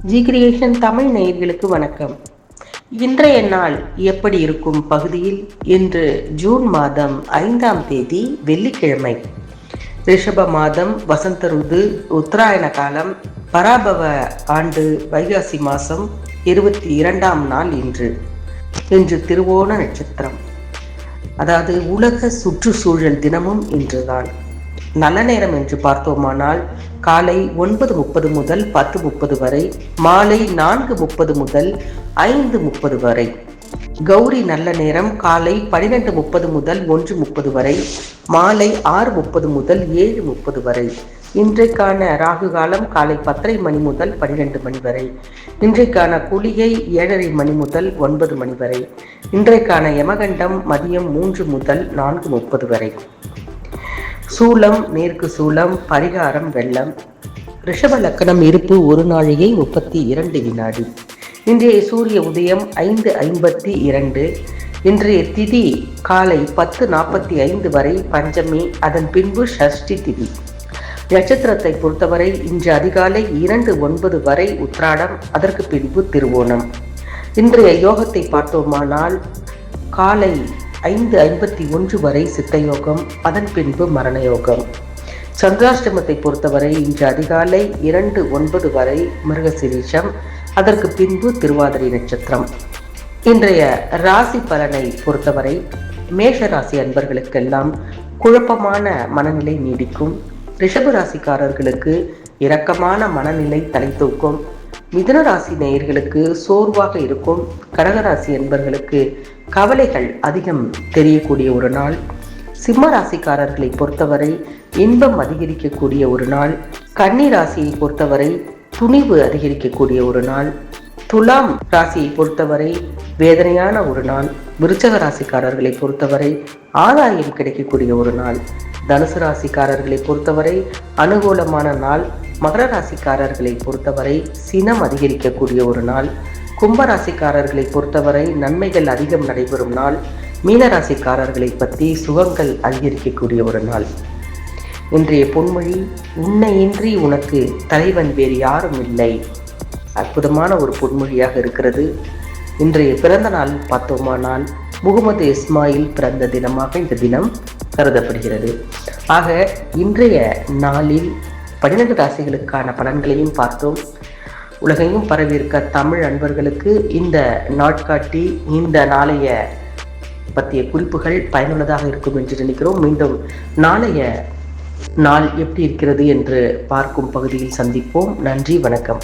G creation Tamil நேயர்களுக்கு வணக்கம். இன்றைய நாள் எப்படி இருக்கும் பகுதியில் இன்று ஜூன் மாதம் 5ஆம் தேதி வெள்ளிக்கிழமை. ரிஷப மாதம், வசந்த ருது, உத்தராயண காலம், பராபவ ஆண்டு, வைகாசி மாசம் 22ஆம் நாள். இன்று திருவோண நட்சத்திரம், அதாவது உலக சுற்றுச்சூழல் தினமும் இன்றுதான். நல்ல நேரம் என்று பார்த்தோமானால் காலை 9:30 முதல் 10:30 வரை, மாலை 4:30 முதல் 5:30 வரை. கௌரி நல்ல நேரம் காலை 12:30 முதல் 1:30 வரை, மாலை 6:30 முதல் 7:30 வரை. இன்றைக்கான ராகு காலம் காலை 10:30 மணி முதல் 12 மணி வரை. இன்றைக்கான குளிகை 7:30 மணி முதல் 9 மணி வரை. இன்றைக்கான யமகண்டம் மதியம் 3 முதல் 4:30 வரை. சூலம் மேற்கு சூலம், பரிகாரம் வெள்ளம். ரிஷப லக்கணம், இருப்பு 1 நாழிகை 32 வினாடி. இன்றைய சூரிய உதயம் 5:52. இன்றைய திதி காலை 10:45 வரை பஞ்சமி, அதன் பின்பு ஷஷ்டி திதி. நட்சத்திரத்தை பொறுத்தவரை இன்று அதிகாலை 2:09 வரை உத்திராடம், அதற்கு பின்பு திருவோணம். இன்றைய யோகத்தை பார்த்தோமானால் காலை 5:51 வரை சித்தயோகம், அதன் பின்பு மரண யோகம். சந்திராஷ்டமத்தை பொறுத்தவரை இன்று அதிகாலை 2:09 வரை மிருகசிரீஷம், அதற்கு பின்பு திருவாதிரை நட்சத்திரம். இன்றைய ராசி பலனை பொறுத்தவரை மேஷ ராசி அன்பர்களுக்கெல்லாம் குழப்பமான மனநிலை நீடிக்கும். ரிஷப ராசிக்காரர்களுக்கு இரக்கமான மனநிலை தலை தூக்கும். மிதுன ராசி நேயர்களுக்கு சோர்வாக இருக்கும். கடகராசி என்பர்களுக்கு கவலைகள் அதிகம் தெரியக்கூடிய ஒரு நாள். சிம்ம ராசிக்காரர்களை பொறுத்தவரை இன்பம் அதிகரிக்கக்கூடிய ஒரு நாள். கன்னி ராசியை பொறுத்தவரை துணிவு அதிகரிக்கக்கூடிய ஒரு நாள். துலாம் ராசியை பொறுத்தவரை வேதனையான ஒரு நாள். விருச்சக ராசிக்காரர்களை பொறுத்தவரை ஆதாயம் கிடைக்கக்கூடிய ஒரு நாள். தனுசு ராசிக்காரர்களை பொறுத்தவரை அனுகூலமான நாள். மகர ராசிக்காரர்களை பொறுத்தவரை சினம் அதிகரிக்கக்கூடிய ஒரு நாள். கும்பராசிக்காரர்களை பொறுத்தவரை நன்மைகள் அதிகம் நடைபெறும் நாள். மீனராசிக்காரர்களை பற்றி சுகங்கள் அதிகரிக்கக்கூடிய ஒரு நாள். இன்றைய பொன்மொழி, உன்னையின்றி உனக்கு தலைவன் வேறு யாரும் இல்லை. அற்புதமான ஒரு பொன்மொழியாக இருக்கிறது. இன்றைய பிறந்த நாள் பார்த்தோமானால் முகமது இஸ்மாயில் பிறந்த தினமாக இந்த தினம் கருதப்படுகிறது. ஆக இன்றைய நாளில் 12 ராசிகளுக்கான பலன்களையும் பார்த்தோம். உலகையும் பரவியிருக்க தமிழ் அன்பர்களுக்கு இந்த நாட்காட்டி, இந்த நாளைய பற்றிய குறிப்புகள் பயனுள்ளதாக இருக்கும் என்று நினைக்கிறோம். மீண்டும் நாளைய நாள் எப்படி இருக்கிறது என்று பார்க்கும் பகுதியில் சந்திப்போம். நன்றி, வணக்கம்.